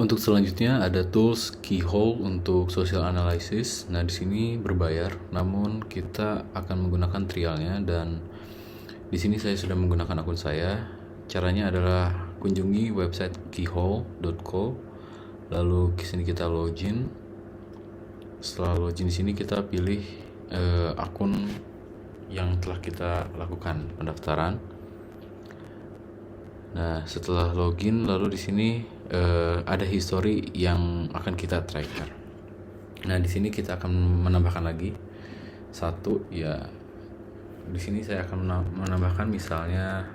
Untuk selanjutnya ada tools Keyhole untuk social analysis. Nah, di sini berbayar, namun kita akan menggunakan trialnya dan di sini saya sudah menggunakan akun saya. Caranya adalah kunjungi website keyhole.co. Lalu di sini kita login. Setelah login di sini kita pilih akun yang telah kita lakukan pendaftaran. Nah, setelah login lalu di sini ada history yang akan kita tracker. Nah, di sini kita akan menambahkan lagi satu ya. Di sini saya akan menambahkan misalnya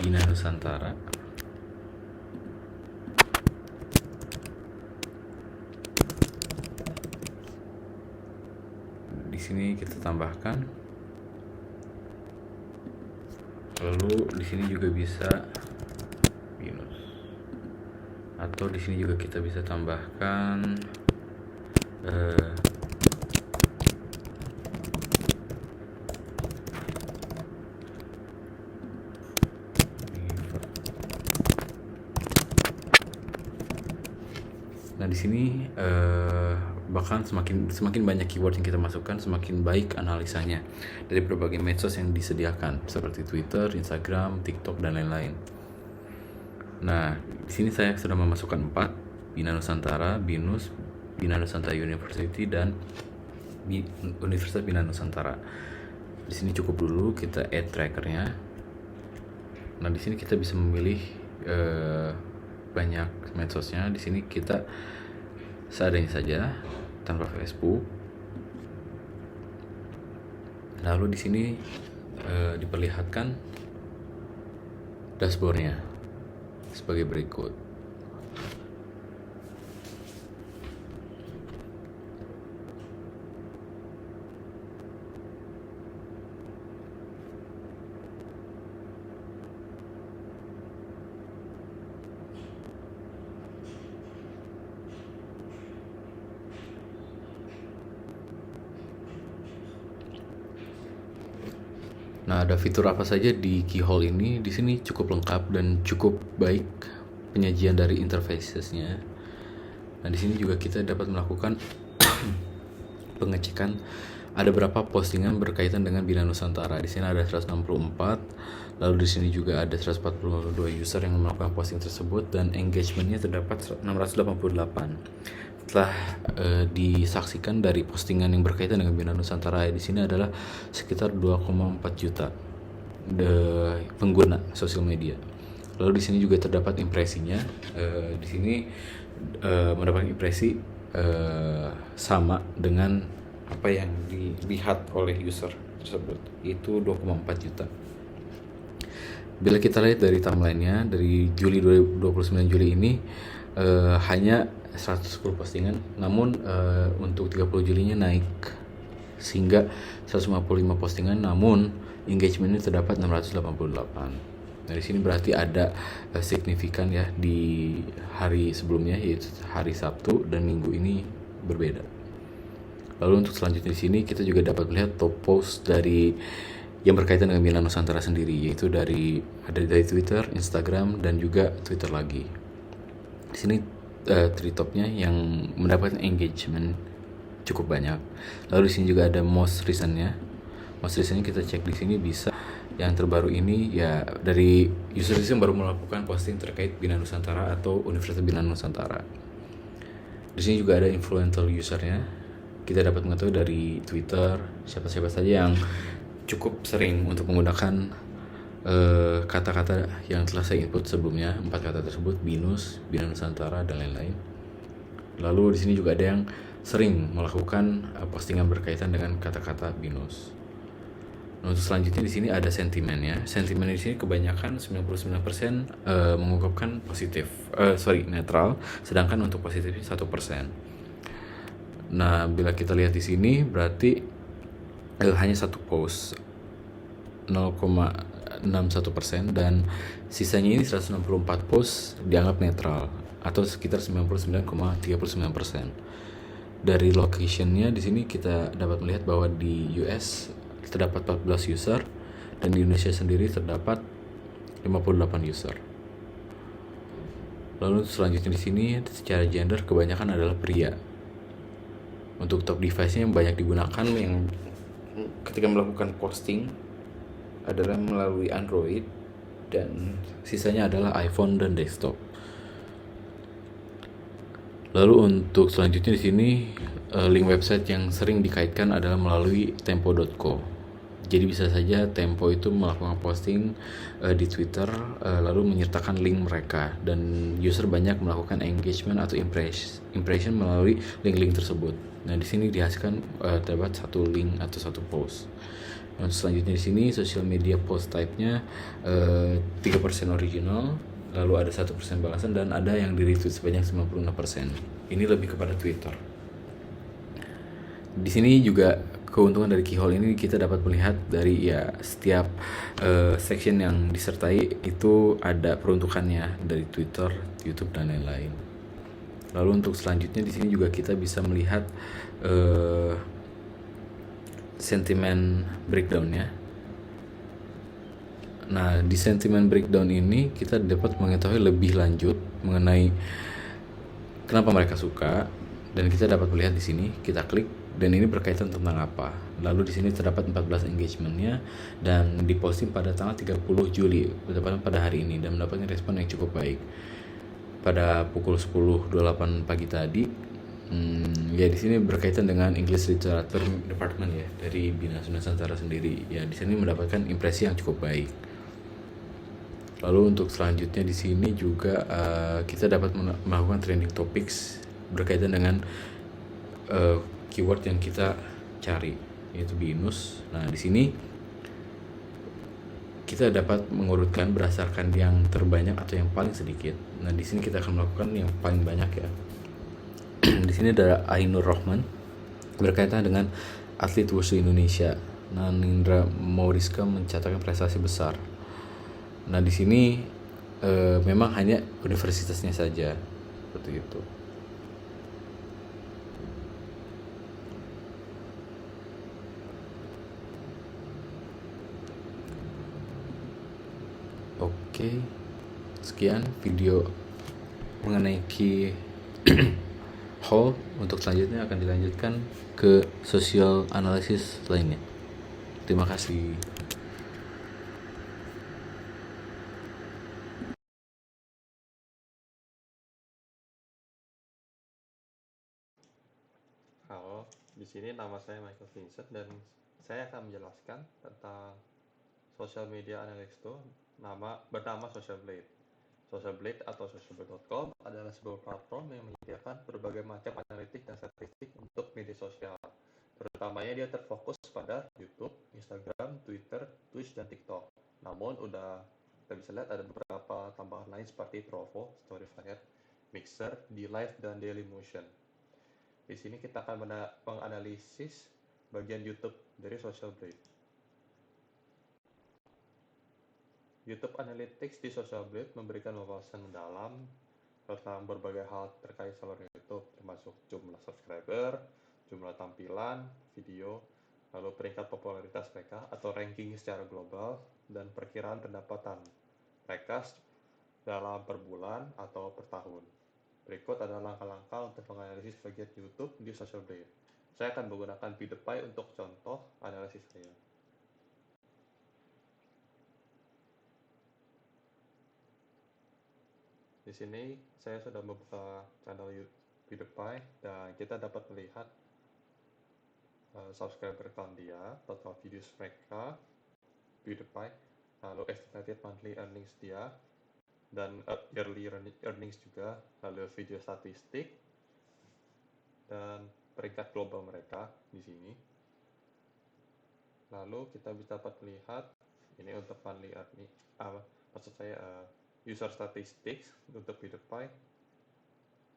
Bina Nusantara. Di sini kita tambahkan. Lalu di sini juga bisa binus. Atau di sini juga kita bisa tambahkan Nah, di sini bahkan semakin banyak keyword yang kita masukkan, semakin baik analisanya dari berbagai medsos yang disediakan seperti Twitter, Instagram, TikTok dan lain-lain. Nah, di sini saya sudah memasukkan 4, Bina Nusantara, BINUS, Bina Nusantara University dan Universitas Bina Nusantara. Di sini cukup dulu kita add trackernya. Nah, di sini kita bisa memilih banyak medsosnya. Di sini kita seadanya saja tanpa Facebook. Lalu di sini diperlihatkan dashboardnya sebagai berikut. Nah, ada fitur apa saja di Keyhole ini? Di sini cukup lengkap dan cukup baik penyajian dari interfaces-nya. Nah, di sini juga kita dapat melakukan pengecekan ada berapa postingan berkaitan dengan Bina Nusantara. Di sini ada 164. Lalu di sini juga ada 142 user yang melakukan posting tersebut dan engagement-nya terdapat 688. Setelah disaksikan dari postingan yang berkaitan dengan Bina Nusantara di sini adalah sekitar 2,4 juta pengguna sosial media. Lalu di sini juga terdapat impresinya. Di sini mendapat impresi sama dengan apa yang dilihat oleh user tersebut, itu 2,4 juta. Bila kita lihat dari timeline-nya dari Juli 29 Juli ini hanya 110 postingan, namun untuk 30 Julinya naik sehingga 155 postingan, namun engagement-nya terdapat 688. Nah, di sini berarti ada signifikan ya di hari sebelumnya, yaitu hari Sabtu dan Minggu ini berbeda. Lalu untuk selanjutnya di sini kita juga dapat melihat top post dari yang berkaitan dengan Bina Nusantara sendiri, yaitu dari Twitter, Instagram dan juga Twitter lagi. Di sini three topnya yang mendapatkan engagement cukup banyak. Lalu di sini juga ada most recentnya. Most recentnya kita cek di sini bisa yang terbaru ini ya dari user yang baru melakukan posting terkait Bina Nusantara atau Universitas Bina Nusantara. Di sini juga ada influential usernya. Kita dapat mengetahui dari Twitter siapa-siapa saja yang cukup sering untuk menggunakan kata-kata yang telah saya input sebelumnya, 4 kata tersebut, BINUS, Bina Nusantara dan lain-lain. Lalu di sini juga ada yang sering melakukan postingan berkaitan dengan kata-kata BINUS. Nah, untuk selanjutnya di sini ada sentimennya. Sentimen di sini kebanyakan 99% mengungkapkan netral, sedangkan untuk positifnya 1%. Nah, bila kita lihat di sini berarti hanya satu post 0,61% dan sisanya ini 164 post dianggap netral atau sekitar 99,39%. Dari locationnya di sini kita dapat melihat bahwa di US terdapat 14 user dan di Indonesia sendiri terdapat 58 user. Lalu selanjutnya di sini secara gender kebanyakan adalah pria. Untuk top device-nya yang banyak digunakan yang ketika melakukan posting adalah melalui Android dan sisanya adalah iPhone dan desktop. Lalu untuk selanjutnya di sini link website yang sering dikaitkan adalah melalui tempo.co. Jadi bisa saja Tempo itu melakukan posting di Twitter lalu menyertakan link mereka dan user banyak melakukan engagement atau impression melalui link-link tersebut. Nah, di sini dihasilkan terdapat satu link atau satu post. Nah, selanjutnya di sini social media post type-nya 3% original, lalu ada 1% balasan dan ada yang di retweet sebanyak 56%. Ini lebih kepada Twitter. Di sini juga keuntungan dari keyhole ini kita dapat melihat dari ya setiap section yang disertai itu ada peruntukannya dari Twitter, YouTube dan lain-lain. Lalu untuk selanjutnya di sini juga kita bisa melihat sentimen breakdown-nya. Nah, di sentimen breakdown ini kita dapat mengetahui lebih lanjut mengenai kenapa mereka suka dan kita dapat melihat di sini, kita klik dan ini berkaitan tentang apa. Lalu di sini terdapat 14 engagementnya dan diposting pada tanggal 30 Juli, tepatnya pada hari ini dan mendapatkan respon yang cukup baik. Pada pukul 10.28 pagi tadi, ya di sini berkaitan dengan English Literature Department ya dari Bina Nusantara sendiri. Ya di sini mendapatkan impresi yang cukup baik. Lalu untuk selanjutnya di sini juga kita dapat melakukan trending topics berkaitan dengan keyword yang kita cari, yaitu binus. Nah, di sini kita dapat mengurutkan berdasarkan yang terbanyak atau yang paling sedikit. Nah, di sini kita akan melakukan yang paling banyak ya. Di sini ada Ainur Rohman berkaitan dengan atlet wushu Indonesia. Nanindra Mauriska mencatatkan prestasi besar. Nah, di sini memang hanya universitasnya saja seperti itu. Oke, sekian video mengenai key hole. Untuk selanjutnya akan dilanjutkan ke social analysis lainnya. Terima kasih. Halo, di sini nama saya Michael Vincent dan saya akan menjelaskan tentang social media analytics itu bernama Social Blade. Social Blade atau socialblade.com adalah sebuah platform yang menyediakan berbagai macam analitik dan statistik untuk media sosial. Terutamanya dia terfokus pada YouTube, Instagram, Twitter, Twitch, dan TikTok. Namun kita bisa lihat ada beberapa tambahan lain seperti Trovo, Storyfire, Mixer, DLive, dan Dailymotion. Di sini kita akan menganalisis bagian YouTube dari Social Blade. YouTube Analytics di Social Blade memberikan wawasan mendalam tentang berbagai hal terkait saluran YouTube, termasuk jumlah subscriber, jumlah tampilan, video, lalu peringkat popularitas mereka atau ranking secara global, dan perkiraan pendapatan mereka dalam per bulan atau per tahun. Berikut adalah langkah-langkah untuk menganalisis bagian YouTube di Social Blade. Saya akan menggunakan PewDiePie untuk contoh analisis saya. Di sini saya sudah membuka channel PewDiePie dan kita dapat melihat subscriber count dia, total videos mereka, PewDiePie, lalu estimated monthly earnings dia, dan yearly earnings juga, lalu video statistik, dan peringkat global mereka di sini. Lalu kita bisa dapat melihat ini untuk monthly earning, user statistics untuk PewDiePie.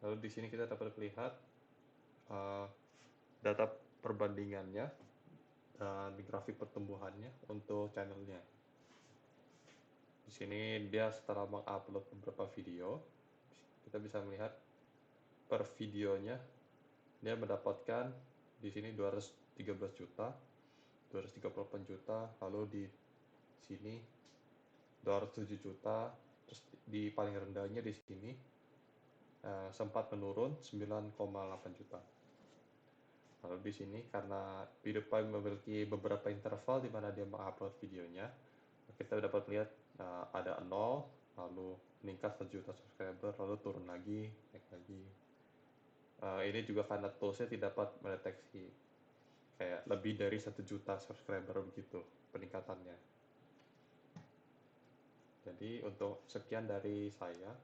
Lalu di sini kita dapat melihat data perbandingannya dan grafik pertumbuhannya untuk channelnya. Di sini dia setelah mengupload beberapa video, kita bisa melihat per videonya dia mendapatkan di sini 213 juta, 238 juta, lalu di sini 207 juta, terus di paling rendahnya di sini sempat menurun 9,8 juta. Lalu di sini karena PewDiePie memiliki beberapa interval di mana dia mengupload videonya, kita dapat lihat ada 0, lalu meningkat 1 juta subscriber, lalu turun lagi, naik lagi. Ini juga karena toolsnya tidak dapat mendeteksi kayak lebih dari 1 juta subscriber begitu peningkatannya. Jadi untuk sekian dari saya,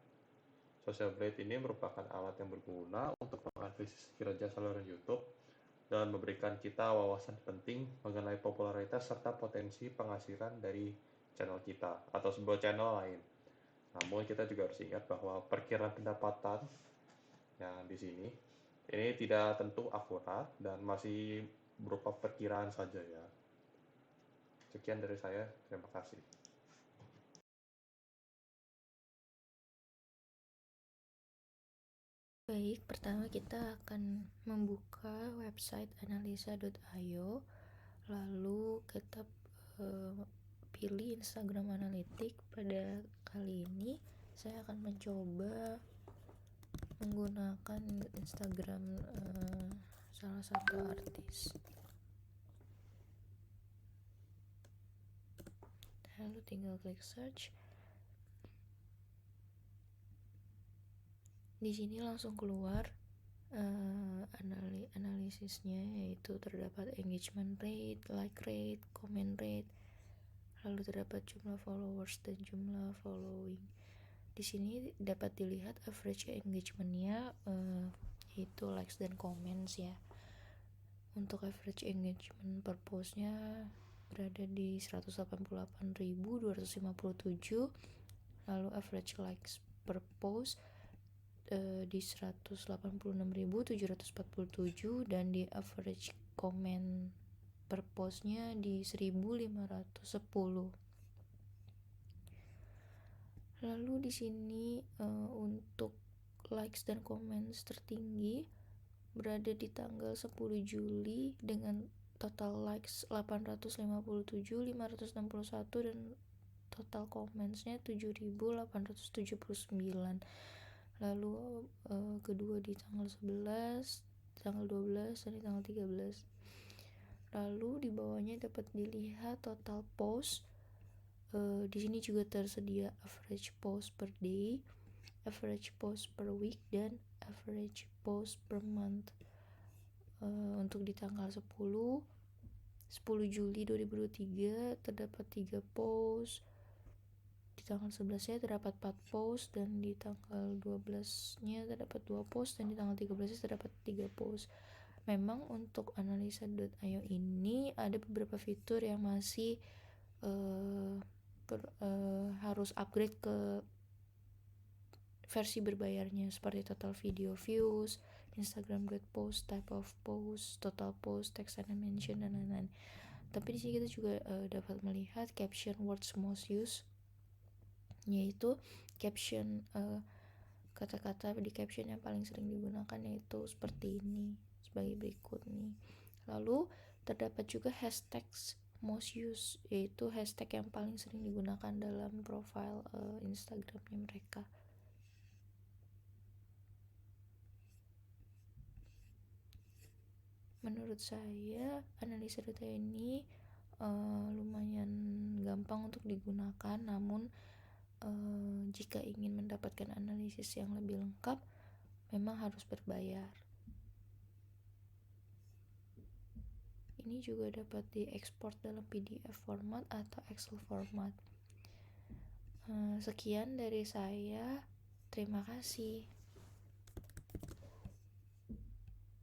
Social Blade ini merupakan alat yang berguna untuk menganalisis kinerja saluran YouTube dan memberikan kita wawasan penting mengenai popularitas serta potensi penghasilan dari channel kita atau sebuah channel lain. Namun kita juga harus ingat bahwa perkiraan pendapatan yang di sini ini tidak tentu akurat dan masih berupa perkiraan saja ya. Sekian dari saya, terima kasih. Baik, pertama kita akan membuka website analisa.io, lalu kita pilih Instagram Analytics. Pada kali ini saya akan mencoba menggunakan Instagram salah satu artis. Lalu tinggal klik search. Di sini langsung keluar analisisnya, yaitu terdapat engagement rate, like rate, comment rate, lalu terdapat jumlah followers dan jumlah following. Di sini dapat dilihat average engagementnya, yaitu likes dan comments ya. Untuk average engagement per postnya berada di 188.257, lalu average likes per post di 186.747, dan di average comment per postnya di 1.510. Lalu di sini untuk likes dan comments tertinggi berada di tanggal 10 Juli dengan total likes 857.561 dan total commentsnya 7.879. Lalu kedua di tanggal 11, tanggal 12, dan di tanggal 13. Lalu di bawahnya dapat dilihat total post. Di sini juga tersedia average post per day, average post per week, dan average post per month. Untuk di tanggal 10 Juli 2023 terdapat 3 post, di tanggal 11-nya terdapat 4 post, dan di tanggal 12-nya terdapat 2 post, dan di tanggal 13-nya terdapat 3 post. Memang untuk analisa.io ini ada beberapa fitur yang masih harus upgrade ke versi berbayarnya, seperti total video views, Instagram get post, type of post, total post, text animation, dan lain-lain. Tapi di sini kita juga dapat melihat caption words most used, yaitu caption kata-kata di caption yang paling sering digunakan yaitu seperti ini, sebagai berikut nih. Lalu terdapat juga hashtags most used, yaitu hashtag yang paling sering digunakan dalam profile Instagramnya mereka. Menurut saya analisa data ini lumayan gampang untuk digunakan, namun jika ingin mendapatkan analisis yang lebih lengkap memang harus berbayar. Ini juga dapat diekspor dalam PDF format atau Excel format. Sekian dari saya, terima kasih.